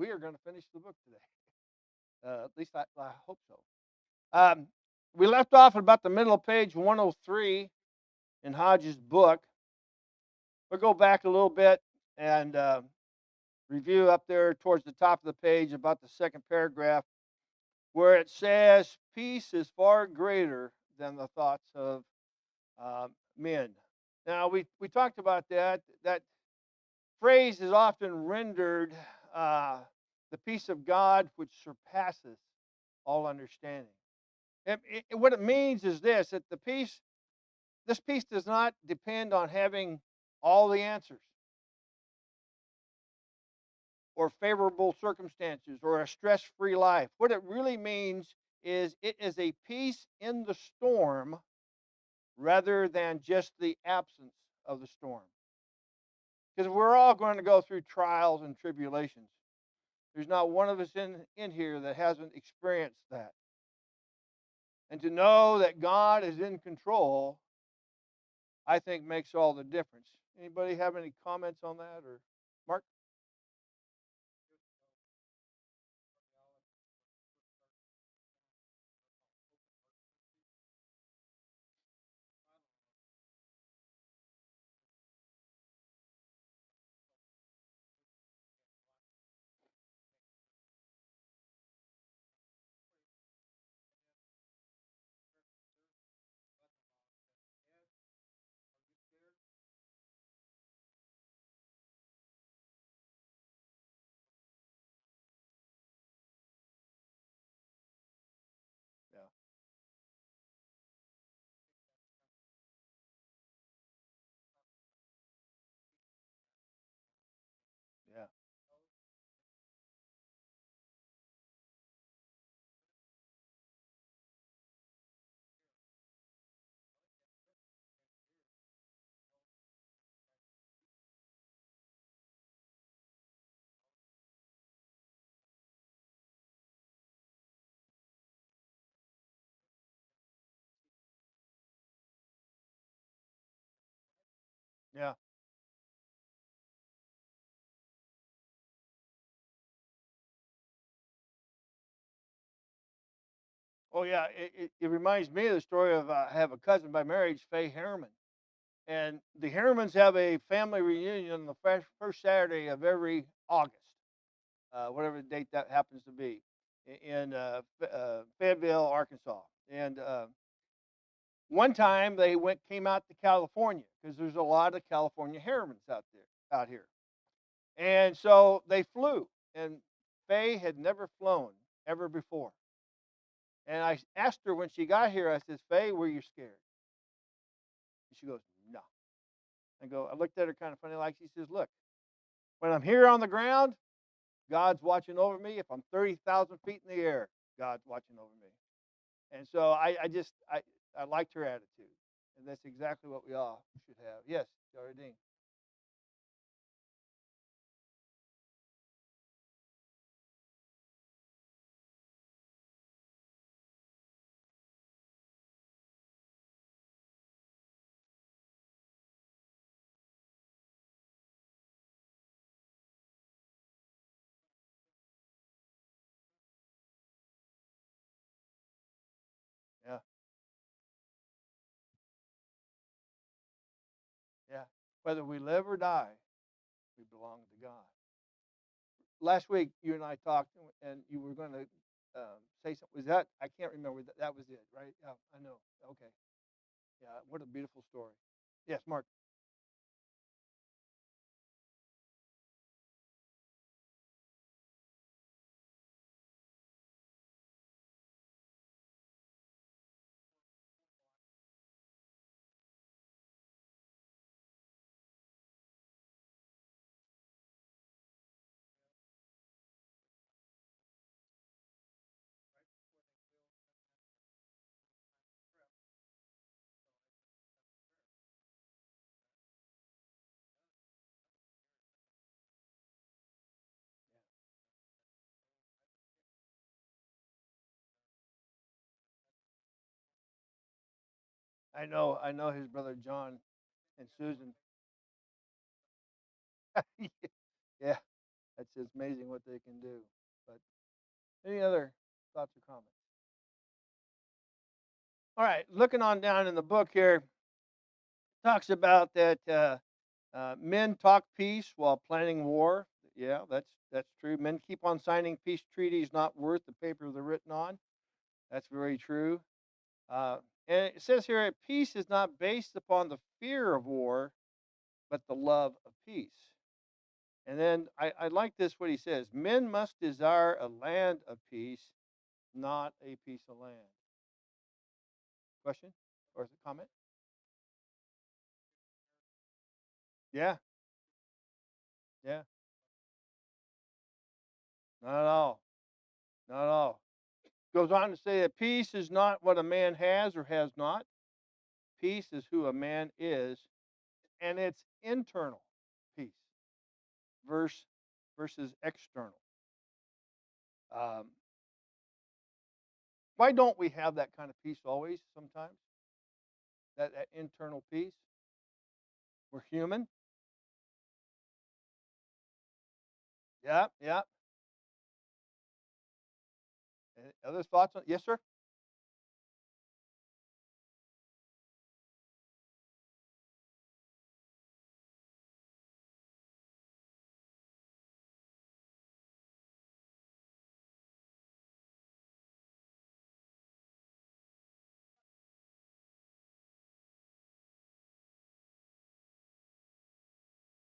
we are going to finish the book today. At least I hope so. Um, we left off at about the middle of page 103 in Hodge's book. We'll go back a little bit and review up there towards the top of the page about the second paragraph where it says, "Peace is far greater than the thoughts of men." Now, we talked about that. That phrase is often rendered the peace of God which surpasses all understanding. What it means is this, that this peace does not depend on having all the answers or favorable circumstances or a stress free life. What it really means is it is a peace in the storm rather than just the absence of the storm. Because we're all going to go through trials and tribulations. There's not one of us in here that hasn't experienced that. And to know that God is in control, I think makes all the difference. Anybody have any comments on that, or Mark? Yeah, yeah, yeah. Oh, yeah. It reminds me of the story of I have a cousin by marriage, Faye Harriman, and the Harrimans have a family reunion on the first Saturday of every August, whatever the date that happens to be, in Fayetteville, Arkansas. And one time they came out to California because there's a lot of California Harrimans out here. And so they flew, and Faye had never flown ever before. And I asked her when she got here, I said, "Faye, were you scared?" And she goes, "No." I looked at her kind of funny, like she says, "Look, when I'm here on the ground, God's watching over me. If I'm 30,000 feet in the air, God's watching over me." And so I liked her attitude, and that's exactly what we all should have. Yes, Jardine. Yeah, yeah. Whether we live or die, we belong to God. Last week, you and I talked, and you were going to say something. Was that? I can't remember. That was it, right? Yeah, I know. Okay. Yeah. What a beautiful story. Yes, Mark. I know his brother John and Susan. Yeah, It's amazing what they can do. But any other thoughts or comments? All right, looking on down in the book here, talks about that men talk peace while planning war. Yeah, that's true. Men keep on signing peace treaties not worth the paper they're written on. That's very true. Uh, and it says here, peace is not based upon the fear of war, but the love of peace. And then I like this what he says: men must desire a land of peace, not a piece of land. Question or comment? Yeah, yeah, not at all, not at all. Goes on to say that peace is not what a man has or has not. Peace is who a man is, and it's internal peace verse versus external. Um, why don't we have that kind of peace always? Sometimes that internal peace. We're human. Yeah, yeah. Other thoughts on? Yes, sir.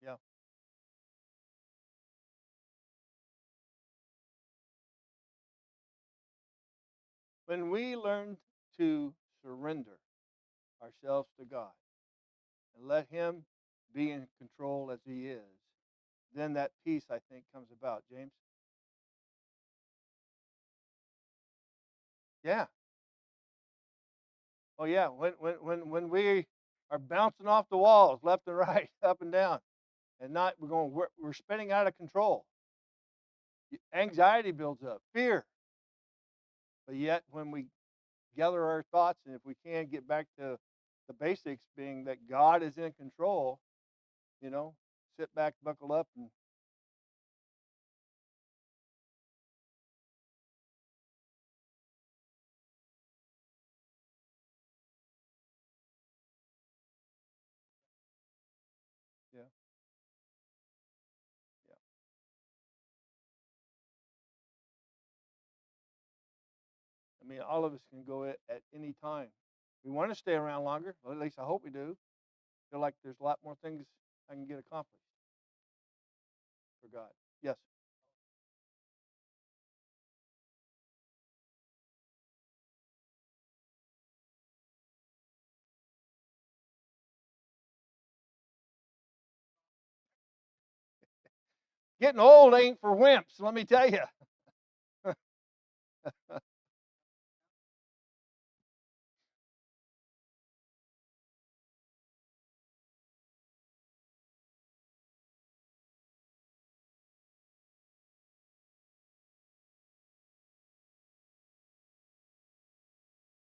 Yeah. When we learn to surrender ourselves to God and let Him be in control as He is, then that peace, I think, comes about. James? Yeah. Oh, yeah. When we are bouncing off the walls left and right, up and down, and not, we're spinning out of control. Anxiety builds up, fear. But yet, when we gather our thoughts, and if we can get back to the basics, being that God is in control, you know, sit back, buckle up, and yeah, yeah. I mean, all of us can go at any time. We want to stay around longer. Well, at least I hope we do. Feel like there's a lot more things I can get accomplished for God. Yes. Getting old ain't for wimps, let me tell you.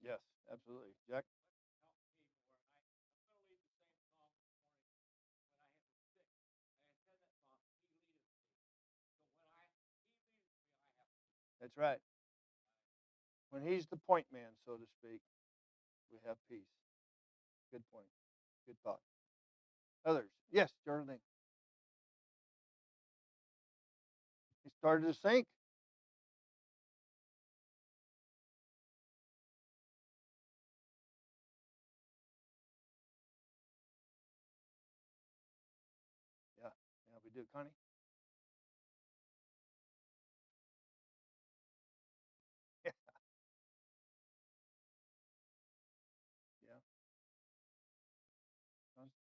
Yes, absolutely. Jack? That's right. When he's the point man, so to speak, we have peace. Good point. Good thought. Others? Yes, Jordan. He started to sink. Yeah, yeah, we do. Connie? Yeah, yeah. Con-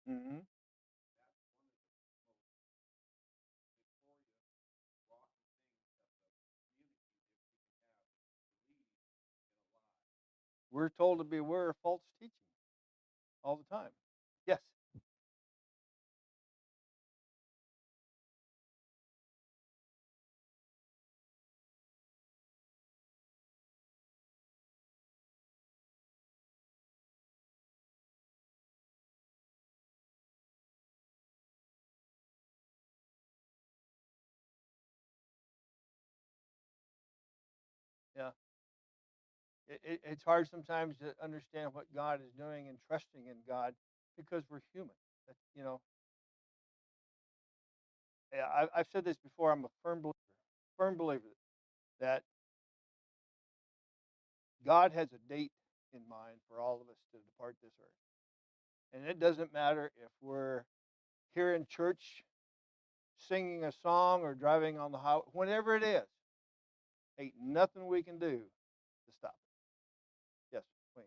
Mhm. we're told to be aware of false teaching all the time. Yes. Yeah. It's hard sometimes to understand what God is doing and trusting in God because we're human. You know, yeah, I've said this before. I'm a firm believer that God has a date in mind for all of us to depart this earth. And it doesn't matter if we're here in church singing a song or driving on the highway, whatever it is, ain't nothing we can do to stop it. Yes, Wayne.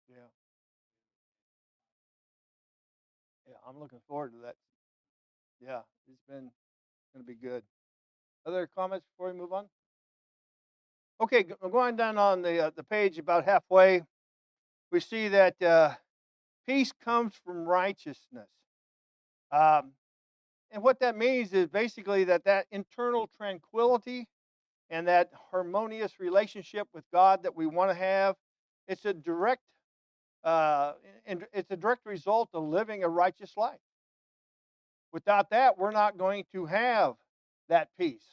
Yeah, yeah, I'm looking forward to that. Yeah, it's been going to be good. Other comments before we move on? Okay, going down on the page about halfway, we see that peace comes from righteousness. Um, and what that means is basically that internal tranquility and that harmonious relationship with God that we want to have, it's a direct uh, and it's a direct result of living a righteous life. Without that, we're not going to have that peace.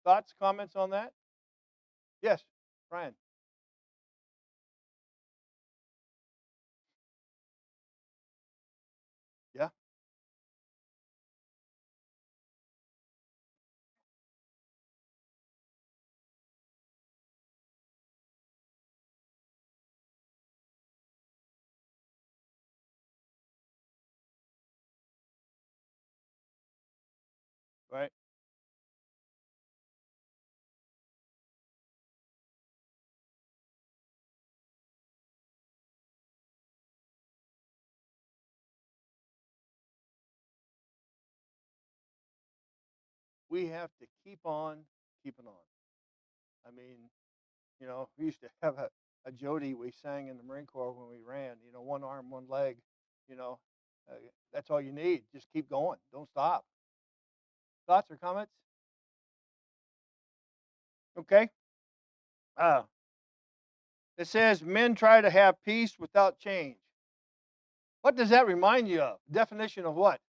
Thoughts, comments on that? Yes, Brian. Yeah, right. We have to keep on keeping on. I mean, we used to have a Jody we sang in the Marine Corps when we ran. One arm, one leg. You know, uh, that's all you need. Just keep going. Don't stop. Thoughts or comments? Okay. Uh, it says men try to have peace without change. What does that remind you of? Definition of what?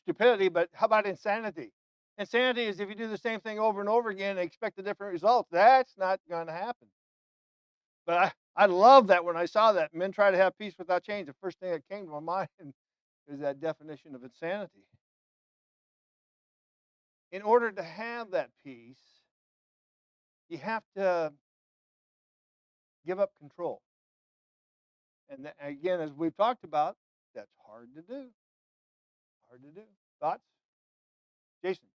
Stupidity, but how about insanity? Insanity is if you do the same thing over and over again and expect a different result. That's not going to happen. But I love that when I saw that men try to have peace without change. The first thing that came to my mind is that definition of insanity. In order to have that peace, you have to give up control. And again, as we've talked about, that's hard to do. Hard to do. Thoughts, Jason?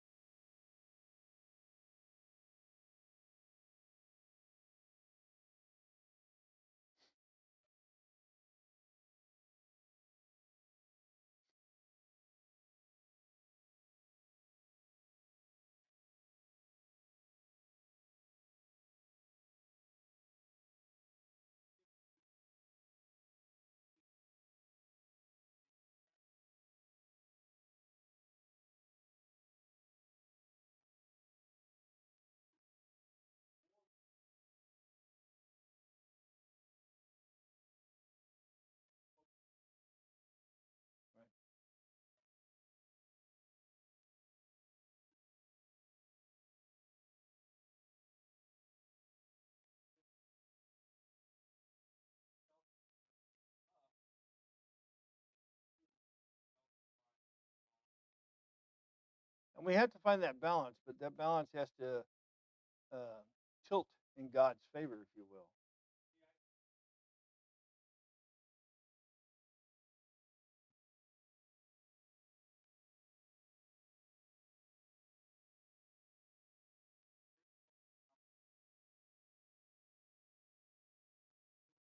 And we have to find that balance, but that balance has to uh, tilt in God's favor, if you will.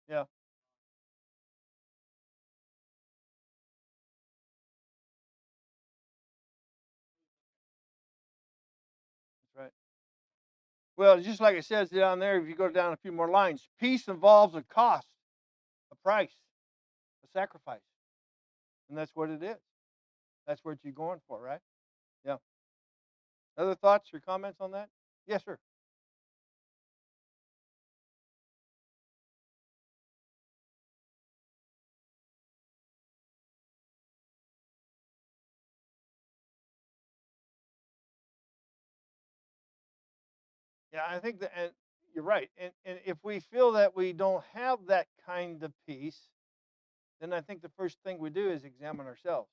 Yeah, that's right. Well, just like it says down there, if you go down a few more lines, peace involves a cost, a price, a sacrifice, and that's what it is. That's what you're going for, right? Yeah. Other thoughts or comments on that? Yes, sir. Yeah, I think that, and you're right. And if we feel that we don't have that kind of peace, then I think the first thing we do is examine ourselves,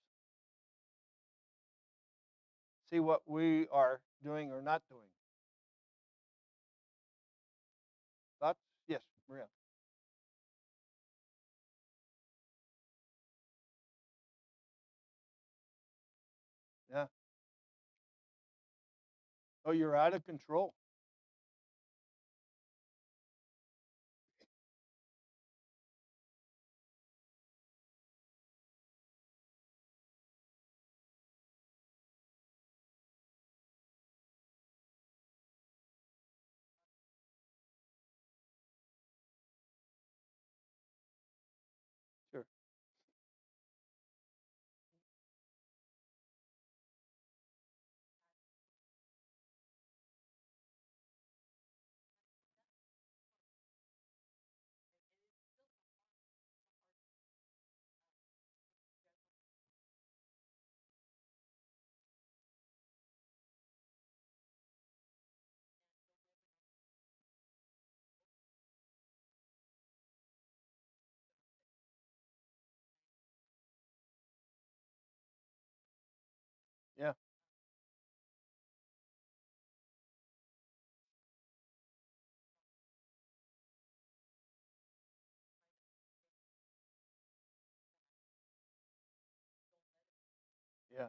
see what we are doing or not doing. Thoughts? Yes, Maria. Yeah. Oh, you're out of control. Sure. Yeah. Yeah.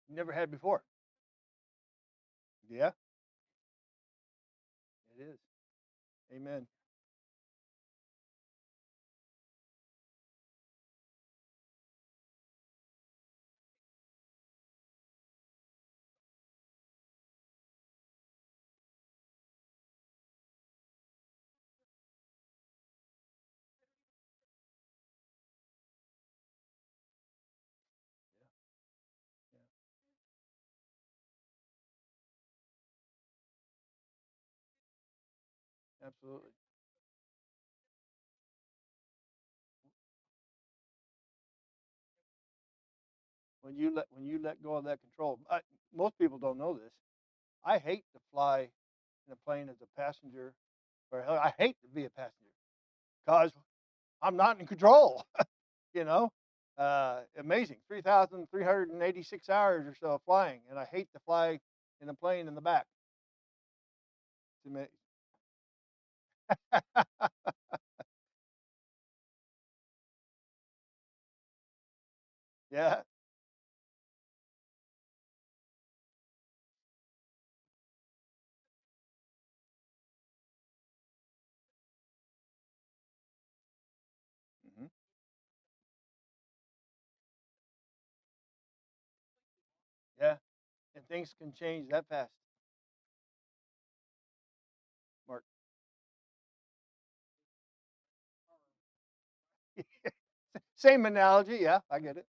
Never had before. Yeah, it is. Amen. Yeah. Yeah. Absolutely. When you let go of that control, most people don't know this. I hate to fly in a plane as a passenger, or hell, I hate to be a passenger because I'm not in control. You know, amazing, 3,386 hours or so flying, and I hate to fly in a plane in the back. To me, yeah, hmm, yeah, and things can change that fast, Mark. Same analogy, yeah, I get it.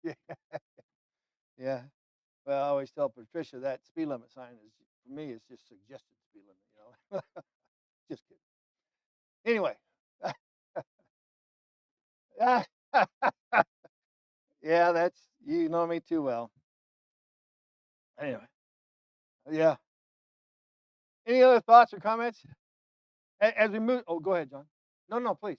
Yeah, yeah. Well, I always tell Patricia that speed limit sign is for me. It's just suggested speed limit. Just kidding. Anyway, yeah, that's you know me too well. Anyway, yeah. Any other thoughts or comments as we move? Oh, go ahead, John. No, no, please.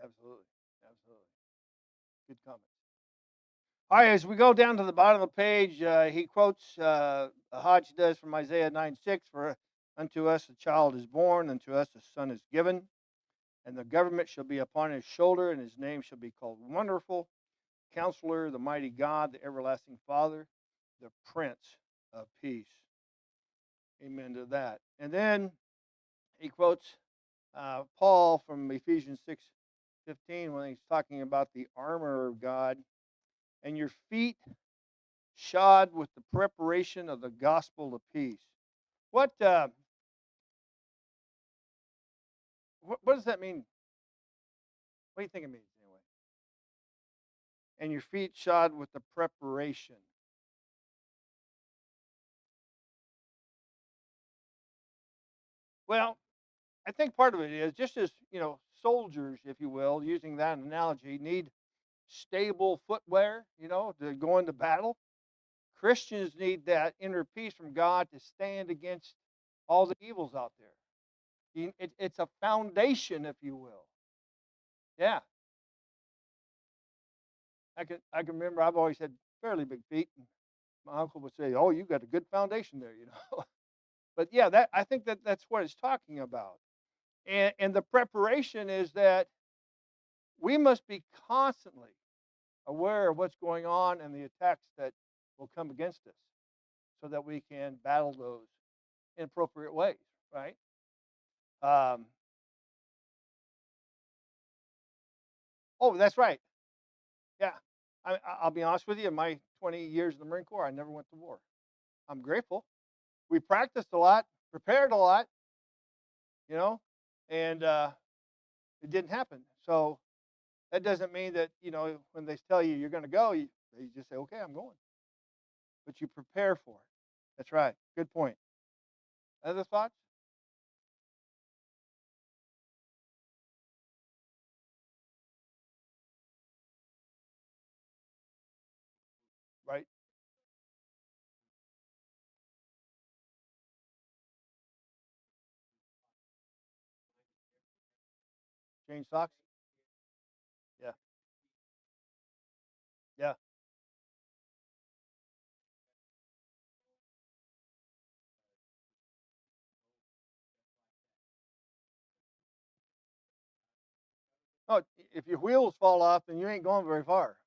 Absolutely, absolutely. Good comments. All right, as we go down to the bottom of the page, he quotes Hodge does from Isaiah 9:6 for unto us a child is born, unto us a son is given, and the government shall be upon his shoulder, and his name shall be called Wonderful, Counselor, the Mighty God, the Everlasting Father, the Prince of Peace. Amen to that. And then he quotes Paul from Ephesians 6:15 when he's talking about the armor of God and your feet shod with the preparation of the gospel of peace. What what does that mean? What do you think it means anyway? And your feet shod with the preparation. Well, I think part of it is just as soldiers, if you will, using that analogy, need stable footwear, to go into battle. Christians need that inner peace from God to stand against all the evils out there. It's a foundation, if you will. Yeah, I can remember I've always had fairly big feet. And my uncle would say, "Oh, you got a good foundation there." But yeah, that I think that's what it's talking about. And the preparation is that we must be constantly aware of what's going on and the attacks that will come against us, so that we can battle those in appropriate ways. Right? Um, oh, that's right. Yeah, I'll be honest with you. In my 20 years in the Marine Corps, I never went to war. I'm grateful. We practiced a lot, prepared a lot, you know, and it didn't happen. So that doesn't mean that when they tell you you're going to go, you just say, "Okay, I'm going," but you prepare for it. That's right. Good point. Other thoughts? Right? Change socks? Yeah. Yeah. Oh, if your wheels fall off, then you ain't going very far.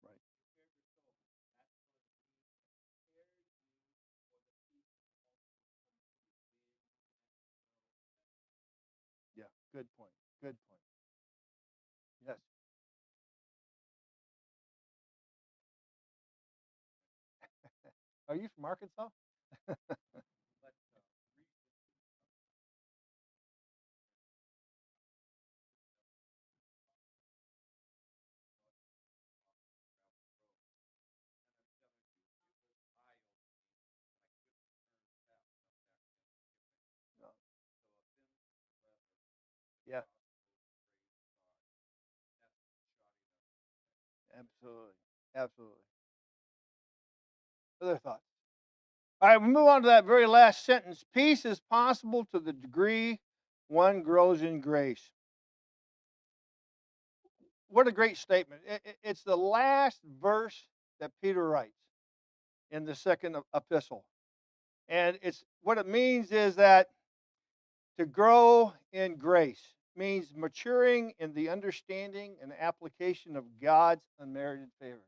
Right. Yeah. Good point. Good point. Yes. Are you from Arkansas? No. Yeah. Absolutely. Absolutely. Other thoughts? All right, we move on to that very last sentence. Peace is possible to the degree one grows in grace. What a great statement. It's the last verse that Peter writes in the second epistle. And it's what it means is that To grow in grace means maturing in the understanding and application of God's unmerited favor.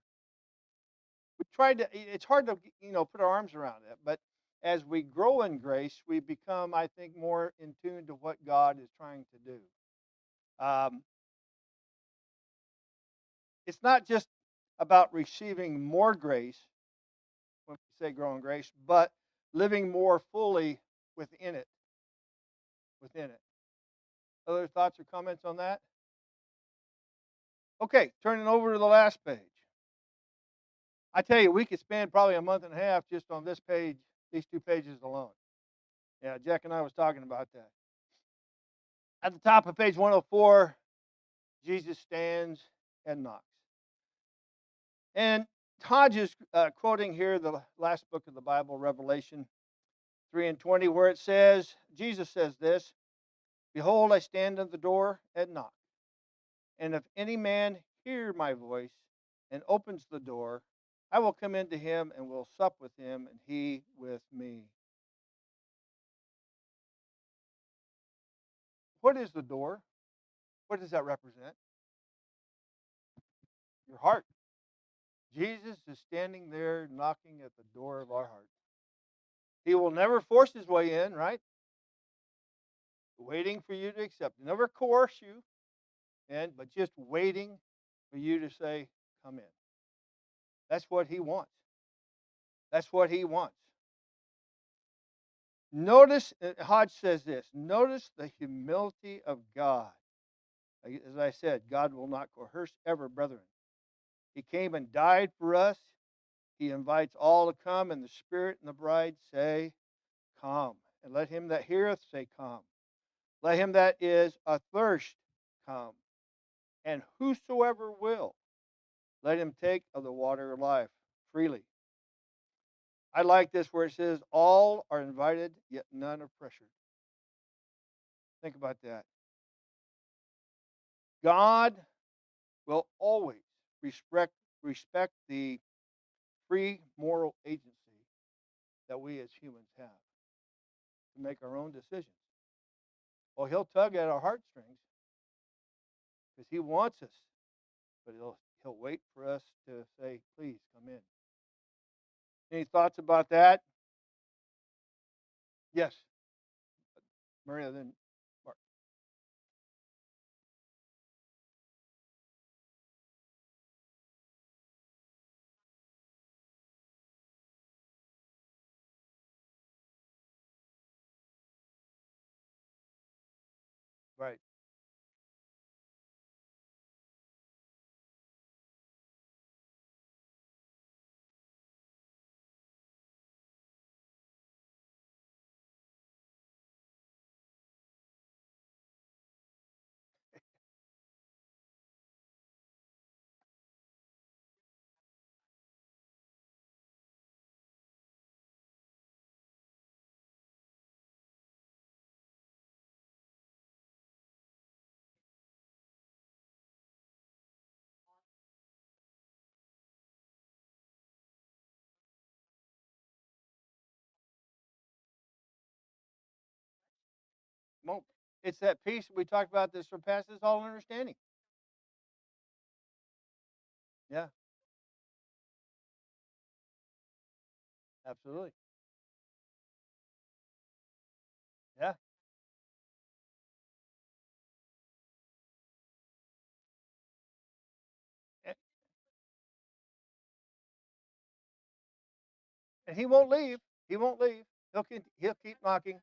We tried to, it's hard to, put our arms around it, but as we grow in grace, we become, I think, more in tune to what God is trying to do. Um, it's not just about receiving more grace when we say grow in grace, but living more fully within it. Within it. Other thoughts or comments on that? Okay, turning over to the last page. I tell you, we could spend probably a month and a half just on this page, these two pages alone. Yeah, Jack and I was talking about that. At the top of page 104, Jesus stands and knocks. And Hodge is quoting here the last book of the Bible, Revelation 3 and 20, where it says, Jesus says this, "Behold, I stand at the door and knock. And if any man hear my voice and opens the door, I will come into him and will sup with him and he with me." What is the door? What does that represent? Your heart. Jesus is standing there knocking at the door of our heart. He will never force his way in, right? Waiting for you to accept. Never coerce you, and but just waiting for you to say, "Come in." That's what he wants. That's what he wants. Notice, Hodge says this, notice the humility of God. As I said, God will not coerce ever, brethren. He came and died for us. He invites all to come, and the Spirit and the bride say, "Come." And let him that heareth say, "Come." Let him that is athirst come. And whosoever will, let him take of the water of life freely. I like this where it says, all are invited, yet none are pressured. Think about that. God will always respect the free moral agency that we as humans have to make our own decisions. Well, he'll tug at our heartstrings because he wants us, but he'll wait for us to say, "Please come in." Any thoughts about that? Yes, Maria. Then Mark. Right. Well, it's that peace we talked about that surpasses all understanding. Yeah, absolutely. Yeah, and, and he won't leave. He won't leave. He'll keep knocking.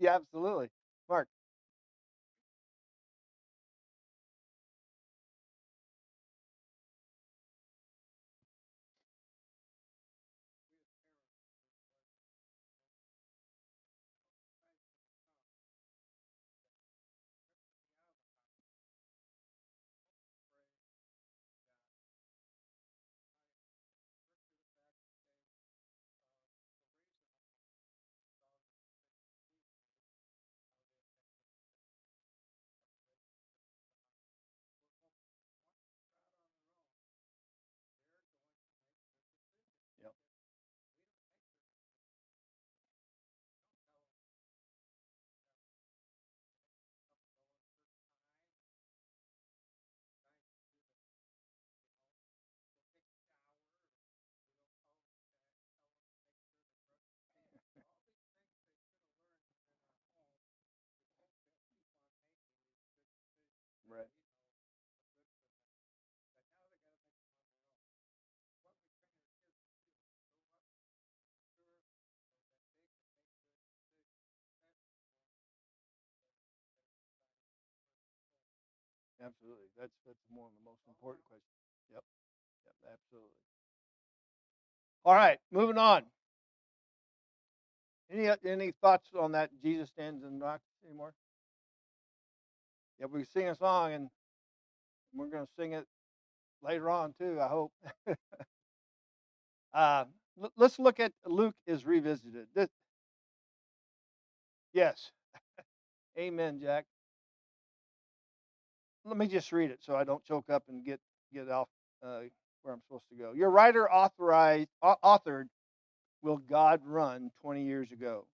Yeah, absolutely. Mark. Absolutely. That's one of the most important questions. Yep. Yep. Absolutely. All right. Moving on. Any thoughts on that? Jesus stands and knocks anymore? Yeah, we sing a song and we're going to sing it later on too. I hope. Let's look at Luke is revisited. Yes. Amen, Jack. Let me just read it so I don't choke up and get off where I'm supposed to go. Your writer authored "Will God Run" 20 years ago.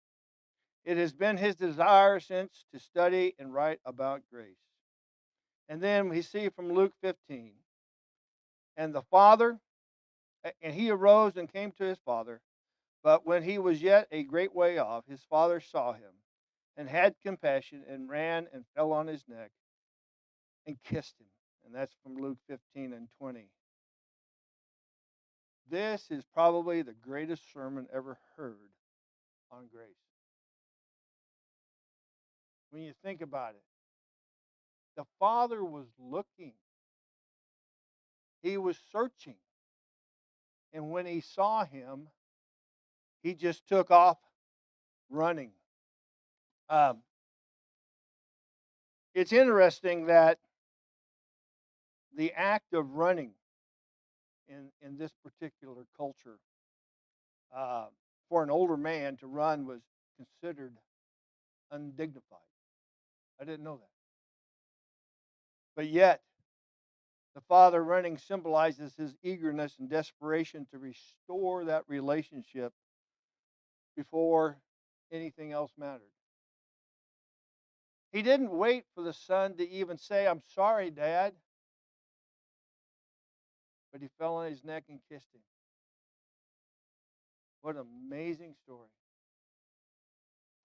It has been his desire since to study and write about grace. And then we see from Luke 15, and the father, and he arose and came to his father. But when he was yet a great way off, his father saw him and had compassion and ran and fell on his neck and kissed him. And that's from Luke 15 and 20. This is probably the greatest sermon ever heard on grace. When you think about it, the father was looking, he was searching. And when he saw him, he just took off running. Um, it's interesting that the act of running in this particular culture, uh, for an older man to run was considered undignified. I didn't know that. But yet, the father running symbolizes his eagerness and desperation to restore that relationship before anything else mattered. He didn't wait for the son to even say, "I'm sorry, Dad," but he fell on his neck and kissed him. What an amazing story.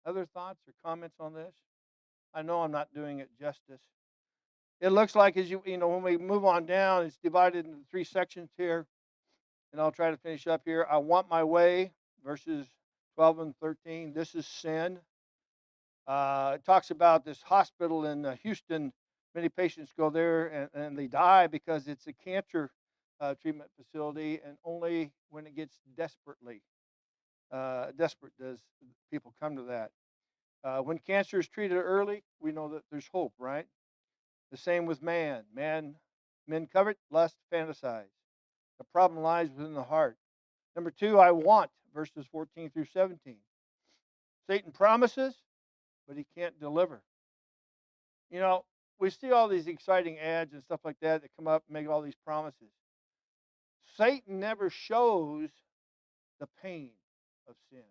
Other thoughts or comments on this? I know I'm not doing it justice. It looks like as when we move on down, it's divided into three sections here, and I'll try to finish up here. I want my way, verses 12 and 13. This is sin. It talks about this hospital in Houston. Many patients go there and they die because it's a cancer treatment facility, and only when it gets desperate does people come to that. When cancer is treated early, we know that there's hope, right? The same with man. Men covet, lust, fantasize. The problem lies within the heart. Number two, I want, verses 14 through 17. Satan promises, but he can't deliver. You know, we see all these exciting ads and stuff like that come up and make all these promises. Satan never shows the pain of sin.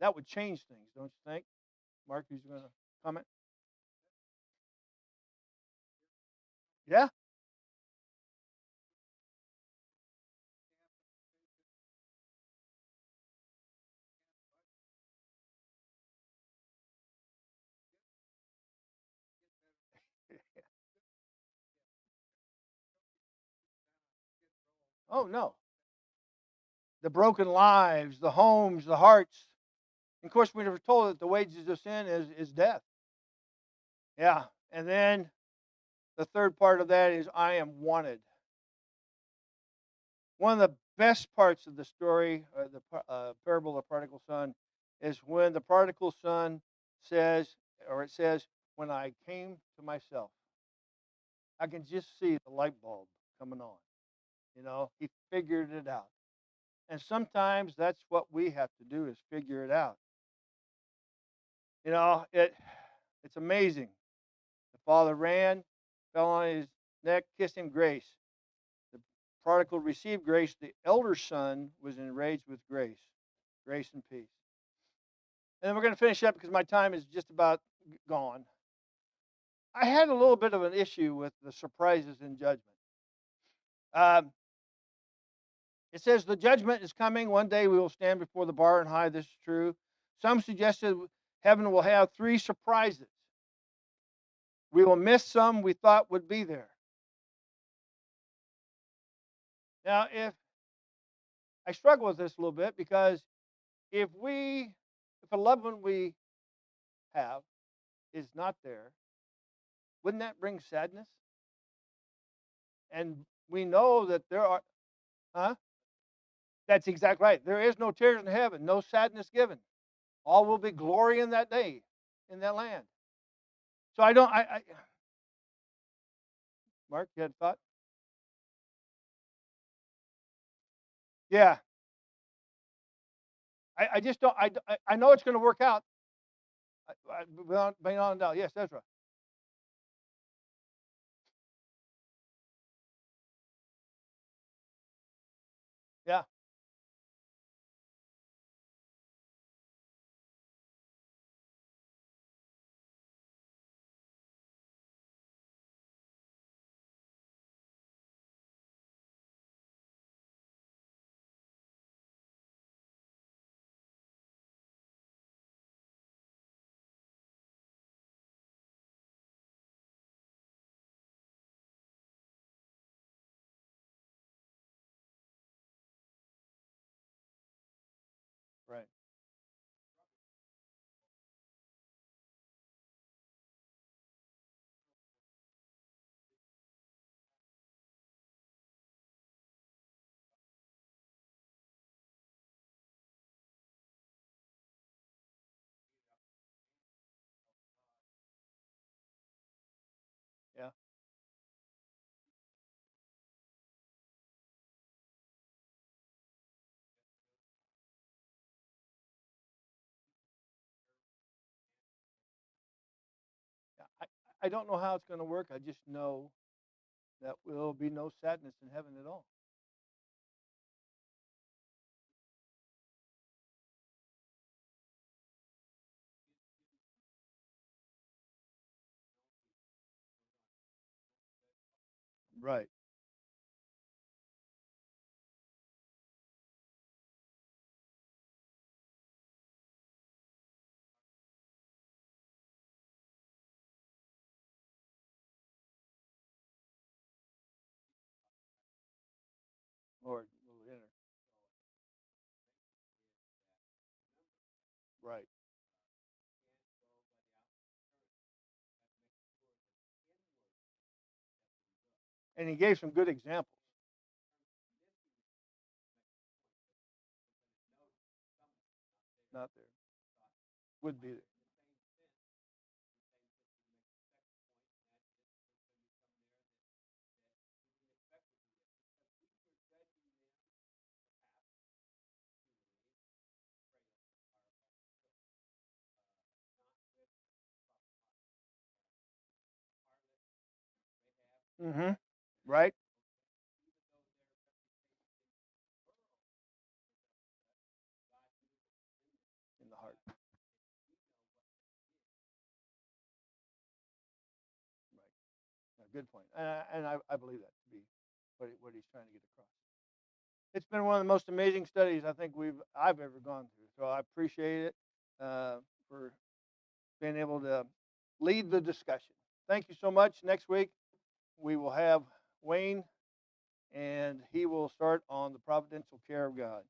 That would change things, don't you think? Mark, who's going to comment? Yeah. Oh, no. The broken lives, the homes, the hearts. And of course, we were told that the wages of sin is death. Yeah. And then the third part of that is I am wanted. One of the best parts of the story, the parable of the prodigal son, is when the prodigal son says, or it says, when I came to myself, I can just see the light bulb coming on. He figured it out. And sometimes that's what we have to do is figure it out. It's amazing. The father ran, fell on his neck, kissed him grace. The prodigal received grace. The elder son was enraged with grace and peace. And then we're going to finish up because my time is just about gone. I had a little bit of an issue with the surprises in judgment. Um, it says the judgment is coming. One day we will stand before the bar and high. This is true. Some suggested heaven will have three surprises. We will miss some we thought would be there. Now, if I struggle with this a little bit because if a loved one we have is not there, Wouldn't that bring sadness? And we know that there are, huh? That's exactly right. There is no tears in heaven, no sadness given. All will be glory in that day, in that land. So I don't. Mark, you had a thought? Yeah. I just don't. I know it's going to work out. Beyond doubt. Yes, that's right. Yeah. Right. Yeah. Yeah. I don't know how it's going to work. I just know that there will be no sadness in heaven at all. Right. Lord will enter. Right. And he gave some good examples. Not there. Would be there. Mm-hmm. Right. In the heart. Right. Yeah, good point. And I believe that to be what he's trying to get across. It's been one of the most amazing studies I think I've ever gone through. So I appreciate it for being able to lead the discussion. Thank you so much. Next week we will have Wayne, and he will start on the providential care of God.